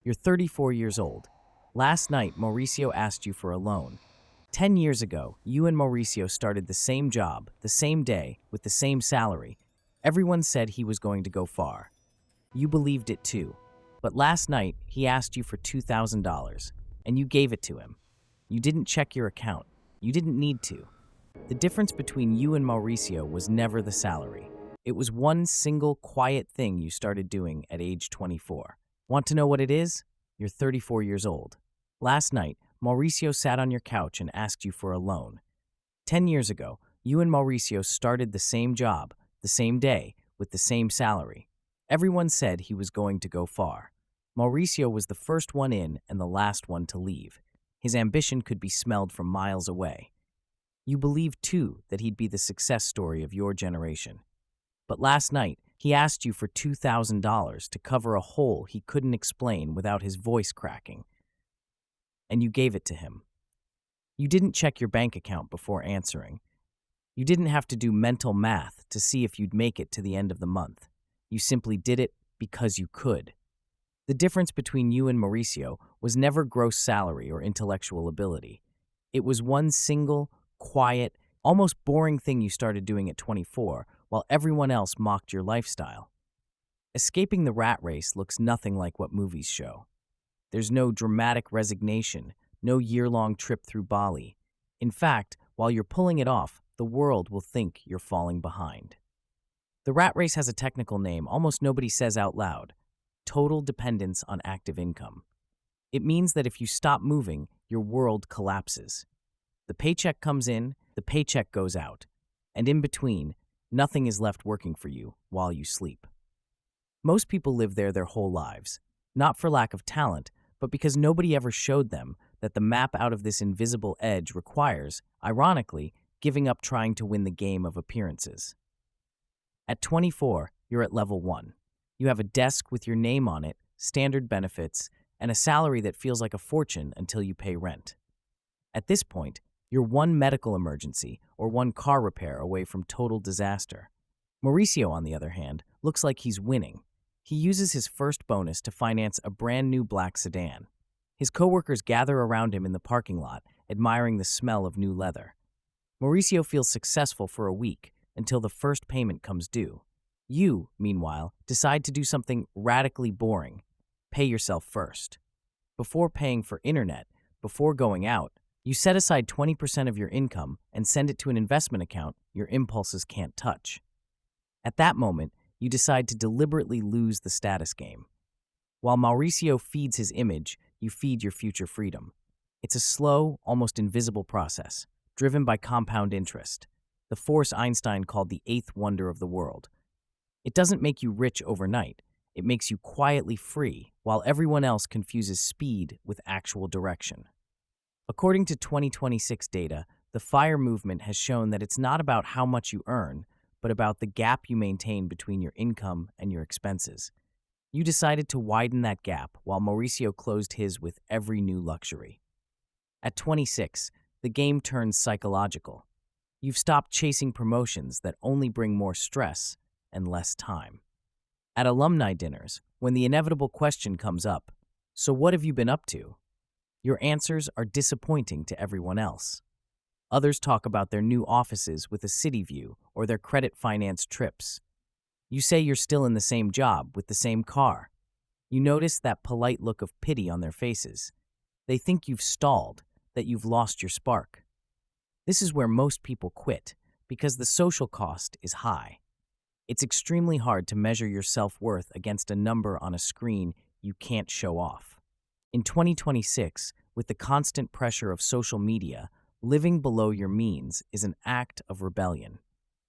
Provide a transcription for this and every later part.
You're 34 years old. Last night, Mauricio asked you for a loan. 10 years ago, you and Mauricio started the same job, the same day, with the same salary. Everyone said he was going to go far. You believed it too. But last night, he asked you for $2,000, and you gave it to him. You didn't check your account. You didn't need to. The difference between you and Mauricio was never the salary. It was one single quiet thing you started doing at age 24. Want to know what it is? You're 34 years old. Last night, Mauricio sat on your couch and asked you for a loan. 10 years ago, you and Mauricio started the same job, the same day, with the same salary. Everyone said he was going to go far. Mauricio was the first one in and the last one to leave. His ambition could be smelled from miles away. You believed, too, that he'd be the success story of your generation. But last night, he asked you for $2,000 to cover a hole he couldn't explain without his voice cracking. And you gave it to him. You didn't check your bank account before answering. You didn't have to do mental math to see if you'd make it to the end of the month. You simply did it because you could. The difference between you and Mauricio was never gross salary or intellectual ability. It was one single, quiet, almost boring thing you started doing at 24, while everyone else mocked your lifestyle. Escaping the rat race looks nothing like what movies show. There's no dramatic resignation, no year-long trip through Bali. In fact, while you're pulling it off, the world will think you're falling behind. The rat race has a technical name almost nobody says out loud: total dependence on active income. It means that if you stop moving, your world collapses. The paycheck comes in, the paycheck goes out, and in between, nothing is left working for you while you sleep. Most people live there their whole lives, not for lack of talent, but because nobody ever showed them that the map out of this invisible edge requires, ironically, giving up trying to win the game of appearances. At 24, you're at level 1. You have a desk with your name on it, standard benefits, and a salary that feels like a fortune until you pay rent. At this point, you're one medical emergency or one car repair away from total disaster. Mauricio, on the other hand, looks like he's winning. He uses his first bonus to finance a brand new black sedan. His coworkers gather around him in the parking lot, admiring the smell of new leather. Mauricio feels successful for a week until the first payment comes due. You, meanwhile, decide to do something radically boring: pay yourself first. Before paying for internet, before going out, you set aside 20% of your income and send it to an investment account your impulses can't touch. At that moment, you decide to deliberately lose the status game. While Mauricio feeds his image, you feed your future freedom. It's a slow, almost invisible process, driven by compound interest, the force Einstein called the eighth wonder of the world. It doesn't make you rich overnight. It makes you quietly free, while everyone else confuses speed with actual direction. According to 2026 data, the FIRE movement has shown that it's not about how much you earn, but about the gap you maintain between your income and your expenses. You decided to widen that gap while Mauricio closed his with every new luxury. At 26, the game turns psychological. You've stopped chasing promotions that only bring more stress and less time. At alumni dinners, when the inevitable question comes up, "So what have you been up to?" your answers are disappointing to everyone else. Others talk about their new offices with a city view or their credit-financed trips. You say you're still in the same job with the same car. You notice that polite look of pity on their faces. They think you've stalled, that you've lost your spark. This is where most people quit, because the social cost is high. It's extremely hard to measure your self-worth against a number on a screen you can't show off. In 2026, with the constant pressure of social media, living below your means is an act of rebellion.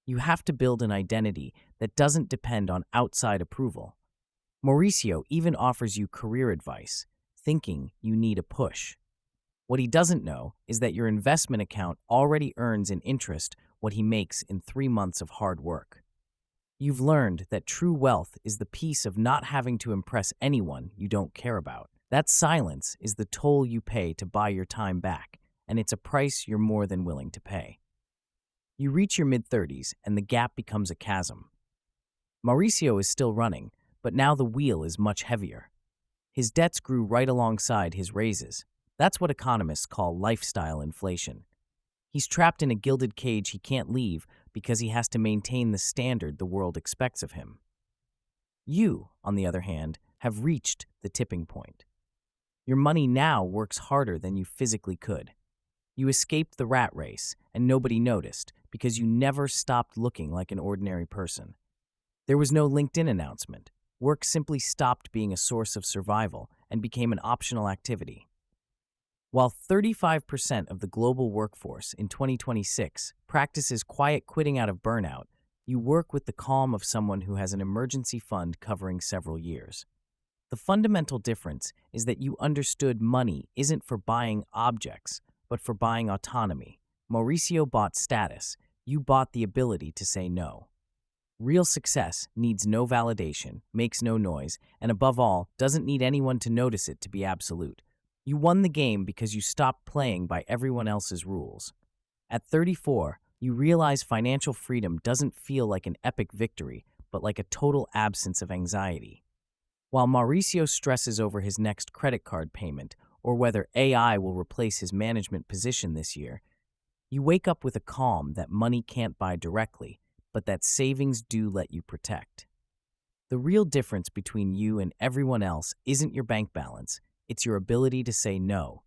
You have to build an identity that doesn't depend on outside approval. Mauricio even offers you career advice, thinking you need a push. What he doesn't know is that your investment account already earns in interest what he makes in 3 months of hard work. You've learned that true wealth is the peace of not having to impress anyone you don't care about. That silence is the toll you pay to buy your time back, and it's a price you're more than willing to pay. You reach your mid-30s, and the gap becomes a chasm. Mauricio is still running, but now the wheel is much heavier. His debts grew right alongside his raises. That's what economists call lifestyle inflation. He's trapped in a gilded cage he can't leave because he has to maintain the standard the world expects of him. You, on the other hand, have reached the tipping point. Your money now works harder than you physically could. You escaped the rat race, and nobody noticed because you never stopped looking like an ordinary person. There was no LinkedIn announcement. Work simply stopped being a source of survival and became an optional activity. While 35% of the global workforce in 2026 practices quiet quitting out of burnout, you work with the calm of someone who has an emergency fund covering several years. The fundamental difference is that you understood money isn't for buying objects, but for buying autonomy. Mauricio bought status. You bought the ability to say no. Real success needs no validation, makes no noise, and above all, doesn't need anyone to notice it to be absolute. You won the game because you stopped playing by everyone else's rules. At 34, you realize financial freedom doesn't feel like an epic victory, but like a total absence of anxiety. While Mauricio stresses over his next credit card payment or whether AI will replace his management position this year, you wake up with a calm that money can't buy directly, but that savings do let you protect. The real difference between you and everyone else isn't your bank balance, it's your ability to say no.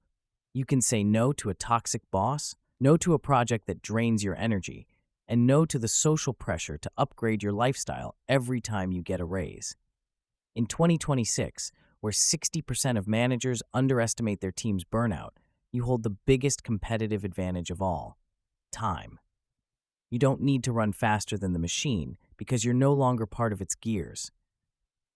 You can say no to a toxic boss, no to a project that drains your energy, and no to the social pressure to upgrade your lifestyle every time you get a raise. In 2026, where 60% of managers underestimate their team's burnout, you hold the biggest competitive advantage of all: time. You don't need to run faster than the machine because you're no longer part of its gears.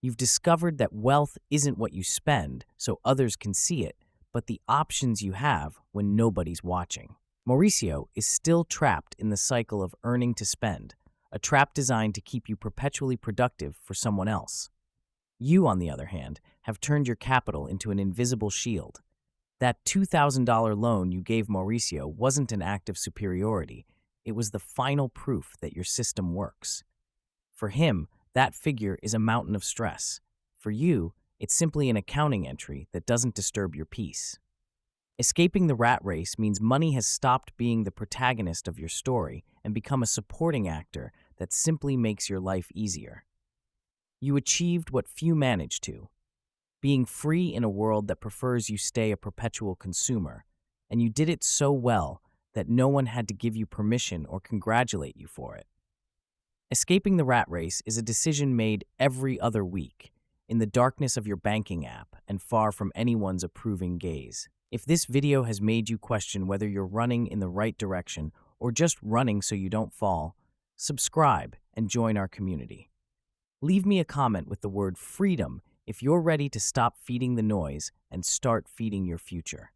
You've discovered that wealth isn't what you spend so others can see it, but the options you have when nobody's watching. Mauricio is still trapped in the cycle of earning to spend, a trap designed to keep you perpetually productive for someone else. You, on the other hand, have turned your capital into an invisible shield. That $2,000 loan you gave Mauricio wasn't an act of superiority. It was the final proof that your system works. For him, that figure is a mountain of stress. For you, it's simply an accounting entry that doesn't disturb your peace. Escaping the rat race means money has stopped being the protagonist of your story and become a supporting actor that simply makes your life easier. You achieved what few manage to, being free in a world that prefers you stay a perpetual consumer, and you did it so well that no one had to give you permission or congratulate you for it. Escaping the rat race is a decision made every other week, in the darkness of your banking app and far from anyone's approving gaze. If this video has made you question whether you're running in the right direction or just running so you don't fall, subscribe and join our community. Leave me a comment with the word freedom if you're ready to stop feeding the noise and start feeding your future.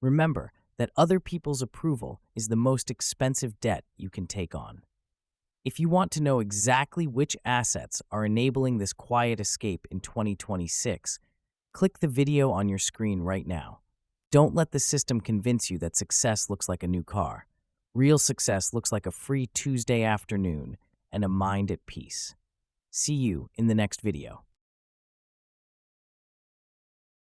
Remember that other people's approval is the most expensive debt you can take on. If you want to know exactly which assets are enabling this quiet escape in 2026, click the video on your screen right now. Don't let the system convince you that success looks like a new car. Real success looks like a free Tuesday afternoon and a mind at peace. See you in the next video.